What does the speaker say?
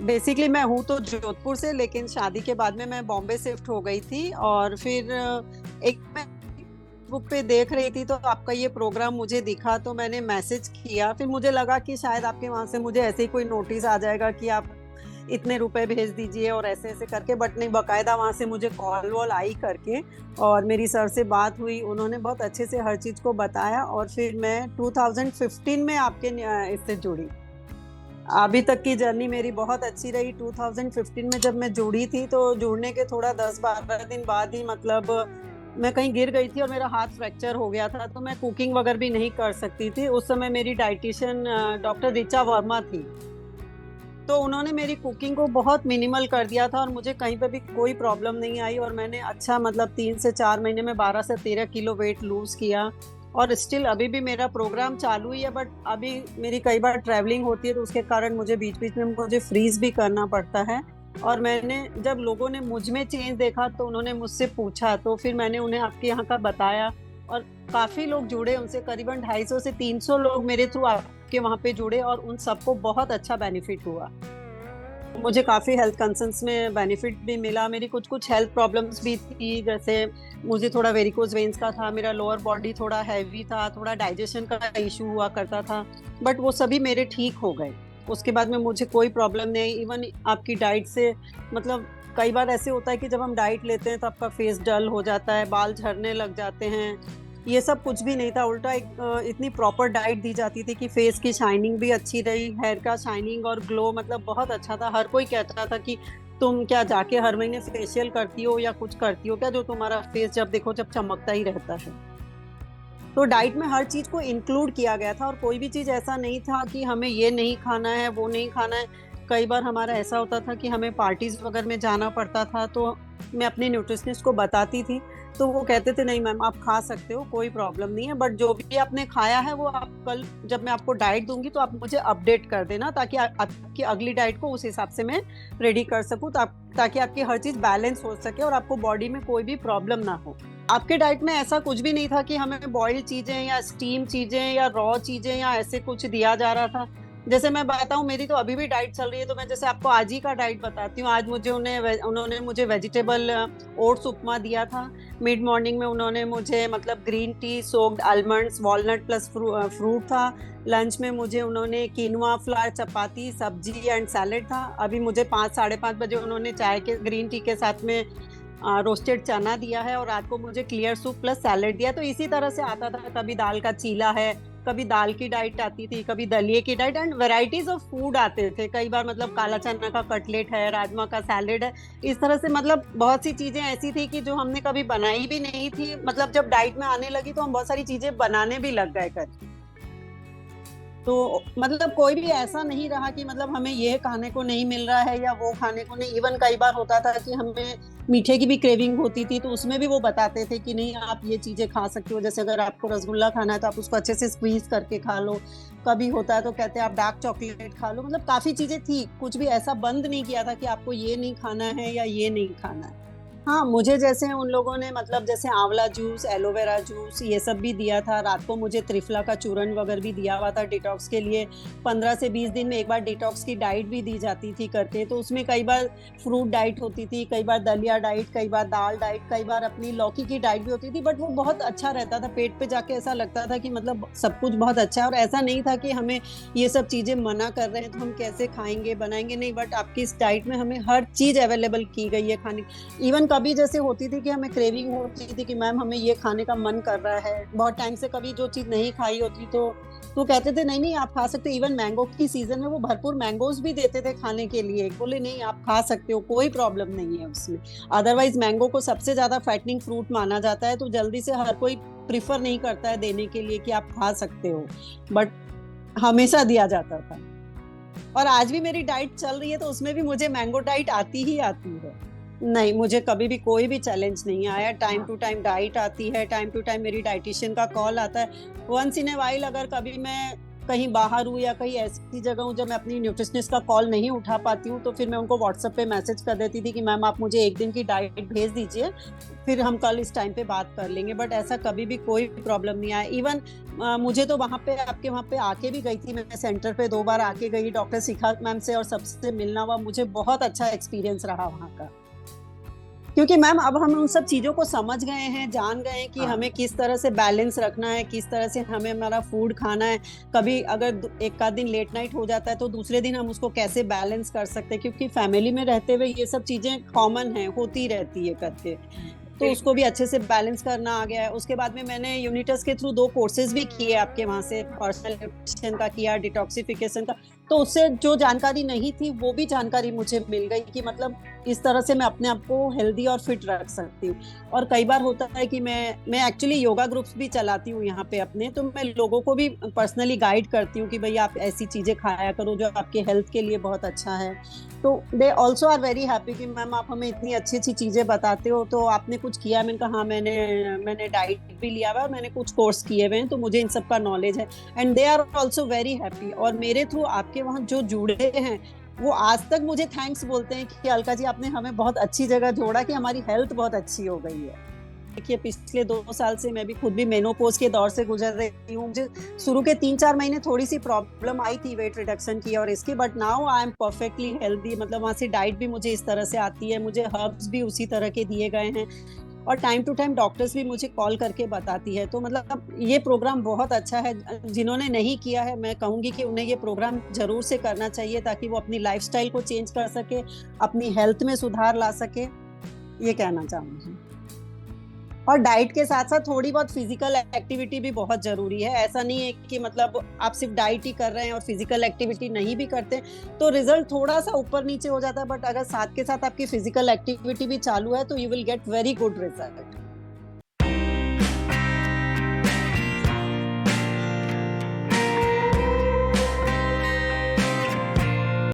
Basically मैं हूँ तो जोधपुर से, लेकिन शादी के बाद में मैं बॉम्बे शिफ्ट हो गई थी। और फिर एक मैं बुक पे देख रही थी तो आपका ये प्रोग्राम मुझे दिखा, तो मैंने मैसेज किया। फिर मुझे लगा कि शायद आपके वहां से मुझे ऐसे ही कोई नोटिस आ जाएगा कि आप इतने रुपए भेज दीजिए और ऐसे ऐसे करके, बट नहीं, बकायदा वहां से मुझे कॉल वॉल आई करके। और मेरी सर से बात हुई, उन्होंने बहुत अच्छे से हर चीज को बताया, और फिर मैं 2015 में आपके इससे जुड़ी। अभी तक की जर्नी मेरी बहुत अच्छी रही। 2015 में जब मैं जुड़ी थी तो जुड़ने के थोड़ा 10-12 दिन बाद ही मतलब मैं कहीं गिर गई थी और मेरा हाथ फ्रैक्चर हो गया था, तो मैं कुकिंग वगैरह भी नहीं कर सकती थी। उस समय मेरी डाइटिशियन डॉक्टर ऋचा वर्मा थी, तो उन्होंने मेरी कुकिंग को बहुत मिनिमल कर दिया था और मुझे कहीं पे भी कोई प्रॉब्लम नहीं आई। और मैंने अच्छा मतलब 3 से 4 महीने में 12 से 13 किलो वेट लूज किया। और स्टिल अभी भी मेरा प्रोग्राम चालू ही है, बट अभी मेरी कई बार ट्रैवलिंग होती है तो उसके कारण मुझे बीच बीच में मुझे फ्रीज भी करना पड़ता है। और मैंने जब लोगों ने मुझ में चेंज देखा तो उन्होंने मुझसे पूछा, तो फिर मैंने उन्हें आपके यहाँ का बताया। और काफी लोग जुड़े, उनसे करीबन 250 से 300 लोग मेरे थ्रू आपके वहां पे जुड़े, और उन सबको बहुत अच्छा बेनिफिट हुआ। मुझे काफी हेल्थ कंसर्न्स में बेनिफिट भी मिला। मेरी कुछ कुछ हेल्थ प्रॉब्लम्स भी थी, जैसे मुझे थोड़ा वेरिकोज वेन्स का था, मेरा लोअर बॉडी थोड़ा हैवी था, थोड़ा डाइजेशन का इशू हुआ करता था, बट वो सभी मेरे ठीक हो गए। उसके बाद में मुझे कोई प्रॉब्लम नहीं। इवन आपकी डाइट से मतलब कई बार ऐसे होता है कि जब हम डाइट लेते हैं तो आपका फेस डल हो जाता है, बाल झड़ने लग जाते हैं। ये सब कुछ भी नहीं था, उल्टा इतनी प्रॉपर डाइट दी जाती थी कि फेस की शाइनिंग भी अच्छी रही, हेयर का शाइनिंग और ग्लो मतलब बहुत अच्छा था। हर कोई कहता था कि तुम क्या जाके हर महीने फेशियल करती हो या कुछ करती हो क्या, जो तुम्हारा फेस जब देखो जब चमकता ही रहता है। तो डाइट में हर चीज को इंक्लूड किया गया था, और कोई भी चीज ऐसा नहीं था कि हमें ये नहीं खाना है वो नहीं खाना है। कई बार हमारा ऐसा होता था कि हमें पार्टीज वगैरह में जाना पड़ता था, तो मैं अपने न्यूट्रिशनिस्ट को बताती थी, तो वो कहते थे नहीं मैम आप खा सकते हो, कोई प्रॉब्लम नहीं है, बट जो भी आपने खाया है वो आप कल जब मैं आपको डाइट दूंगी तो आप मुझे अपडेट कर देना, ताकि आपकी अगली डाइट को उस हिसाब से मैं रेडी कर सकूं, ताकि आपकी हर चीज बैलेंस हो सके और आपको बॉडी में कोई भी प्रॉब्लम ना हो। आपके डाइट में ऐसा कुछ भी नहीं था कि हमें बॉइल्ड चीजें या स्टीम चीजें या रॉ चीजें या ऐसे कुछ दिया जा रहा था। जैसे मैं बताऊं, मेरी तो अभी भी डाइट चल रही है, तो मैं जैसे आपको आज ही का डाइट बताती हूँ। आज मुझे उन्होंने मुझे वेजिटेबल ओट्स उपमा दिया था। मिड मॉर्निंग में उन्होंने मुझे मतलब green tea, soaked almonds, walnut plus fruit था। लंच में मुझे उन्होंने कीनवा फ्लावर, चपाती, सब्जी एंड सैलेड था। अभी मुझे 5-5:30 बजे उन्होंने चाय के ग्रीन टी के साथ में रोस्टेड चना दिया है, और रात को मुझे क्लियर सूप प्लस सैलेड दिया। तो इसी तरह से आता था, कभी दाल का चीला है, कभी दाल की डाइट आती थी, कभी दलिए की diet, and varieties of food आते थे। कई बार मतलब काला चना का कटलेट है, राजमा का सैलेड है, इस तरह से मतलब बहुत सी चीजें ऐसी थी कि जो हमने कभी बनाई भी नहीं थी। मतलब जब डाइट में आने लगी तो हम बहुत सारी चीजें बनाने भी लग गए कर। तो मतलब कोई भी ऐसा नहीं रहा कि मतलब हमें ये खाने को नहीं मिल रहा है या वो खाने को नहीं। इवन कई बार होता था कि हमें मीठे की भी क्रेविंग होती थी, तो उसमें भी वो बताते थे कि नहीं आप ये चीजें खा सकते हो। जैसे अगर आपको रसगुल्ला खाना है तो आप उसको अच्छे से स्क्वीज करके खा लो। कभी होता है तो कहते हैं आप डार्क चॉकलेट खा लो। मतलब काफी चीजें थी, कुछ भी ऐसा बंद नहीं किया था कि आपको ये नहीं खाना है या ये नहीं खाना है। हाँ, मुझे जैसे उन लोगों ने मतलब जैसे आंवला जूस, एलोवेरा जूस, ये सब भी दिया था। रात को मुझे त्रिफला का चूरन वगैरह भी दिया हुआ था डिटॉक्स के लिए। 15 से 20 दिन में एक बार डिटॉक्स की डाइट भी दी जाती थी करके। तो उसमें कई बार फ्रूट डाइट होती थी, कई बार दलिया डाइट, कई बार दाल डाइट, कई बार अपनी लौकी की डाइट भी होती थी। बट वो बहुत अच्छा रहता था, पेट पे जाके ऐसा लगता था कि मतलब सब कुछ बहुत अच्छा है। और ऐसा नहीं था कि हमें ये सब चीजें मना कर रहे हैं तो हम कैसे खाएंगे बनाएंगे, नहीं, बट आपकी इस डाइट में हमें हर चीज अवेलेबल की गई है खाने। इवन कभी जैसे होती थी कि हमें क्रेविंग होती थी कि मैम हमें ये खाने का मन कर रहा है बहुत टाइम से, कभी जो चीज नहीं खाई होती तो कहते थे नहीं नहीं आप खा सकते हो। इवन मैंगो की सीजन में वो भरपूर मैंगोज भी देते थे खाने के लिए, बोले नहीं आप खा सकते हो, कोई प्रॉब्लम नहीं है उसमें। अदरवाइज मैंगो को सबसे ज्यादा फैटनिंग फ्रूट माना जाता है, तो जल्दी से हर कोई प्रिफर नहीं करता है देने के लिए कि आप खा सकते हो, बट हमेशा दिया जाता था। और आज भी मेरी डाइट चल रही है तो उसमें भी मुझे मैंगो डाइट आती ही आती है। नहीं, मुझे कभी भी कोई भी चैलेंज नहीं आया। टाइम टू टाइम डाइट आती है, टाइम टू टाइम मेरी डाइटिशियन का कॉल आता है। वंस इन ए वाइल अगर कभी मैं कहीं बाहर हूँ या कहीं ऐसी जगह हूँ जब मैं अपनी न्यूट्रिशनिस्ट का कॉल नहीं उठा पाती हूँ, तो फिर मैं उनको व्हाट्सएप पे मैसेज कर देती थी कि मैम आप मुझे एक दिन की डाइट भेज दीजिए, फिर हम कल इस टाइम पे बात कर लेंगे। बट ऐसा कभी भी कोई प्रॉब्लम नहीं आया। इवन मुझे तो वहां पे, आपके वहां पे आके भी गई थी मैं, सेंटर पे 2 बार आके गई डॉक्टर शिखा मैम से, और सबसे मिलना हुआ, मुझे बहुत अच्छा एक्सपीरियंस रहा वहाँ का। क्योंकि मैम अब हम उन सब चीजों को समझ गए हैं, जान गए हैं कि हमें हाँ। किस तरह से बैलेंस रखना है, किस तरह से हमें हमारा फूड खाना है। कभी अगर एक आध दिन लेट नाइट हो जाता है तो दूसरे दिन हम उसको कैसे बैलेंस कर सकते हैं, क्योंकि फैमिली में रहते हुए ये सब चीजें कॉमन है, होती रहती है करके। तो उसको भी बिल्कुल। अच्छे से बैलेंस करना आ गया है। उसके बाद में मैंने यूनिटस के थ्रू 2 कोर्सेज भी किए आपके वहां से, पर्सनल न्यूट्रिशन का किया, डिटॉक्सिफिकेशन का। तो उससे जो जानकारी नहीं थी वो भी जानकारी मुझे मिल गई कि मतलब इस तरह से मैं अपने आप को हेल्दी और फिट रख सकती हूँ। और कई बार होता है कि मैं एक्चुअली योगा ग्रुप्स भी चलाती हूँ यहाँ पे अपने, तो मैं लोगों को भी पर्सनली गाइड करती हूँ कि भाई आप ऐसी चीजें खाया करो जो आपके हेल्थ के लिए बहुत अच्छा है। तो they also are very happy कि मैम आप हमें इतनी अच्छी अच्छी चीजें बताते हो, तो आपने कुछ किया? मैंने कहा हाँ, मैंने डाइट भी लिया हुआ है, मैंने कुछ कोर्स किए हुए हैं, तो मुझे इन सब का नॉलेज है। And they are also very happy. और मेरे थ्रू आपके वहाँ जो जुड़े हैं वो आज तक मुझे थैंक्स बोलते हैं कि अलका जी आपने हमें बहुत अच्छी जगह जोड़ा, कि हमारी हेल्थ बहुत अच्छी हो गई है। देखिए पिछले 2 साल से मैं भी खुद भी मेनोपॉज के दौर से गुजर रही हूँ। मुझे शुरू के 3-4 महीने थोड़ी सी प्रॉब्लम आई थी वेट रिडक्शन की और इसकी, but now I am perfectly healthy. मतलब वहां से डाइट भी मुझे इस तरह से आती है, मुझे हर्ब्स भी उसी तरह के दिए गए हैं, और टाइम टू टाइम डॉक्टर्स भी मुझे कॉल करके बताती है। तो मतलब ये प्रोग्राम बहुत अच्छा है। जिन्होंने नहीं किया है मैं कहूंगी कि उन्हें ये प्रोग्राम जरूर से करना चाहिए, ताकि वो अपनी लाइफस्टाइल को चेंज कर सके, अपनी हेल्थ में सुधार ला सके, ये कहना चाहूंगी। और डाइट के साथ साथ थोड़ी बहुत फिजिकल एक्टिविटी भी बहुत जरूरी है। ऐसा नहीं है कि मतलब आप सिर्फ डाइट ही कर रहे हैं और फिजिकल एक्टिविटी नहीं भी करते तो रिजल्ट थोड़ा सा ऊपर नीचे हो जाता है, बट अगर साथ के साथ आपकी फिजिकल एक्टिविटी भी चालू है तो you will get very good result.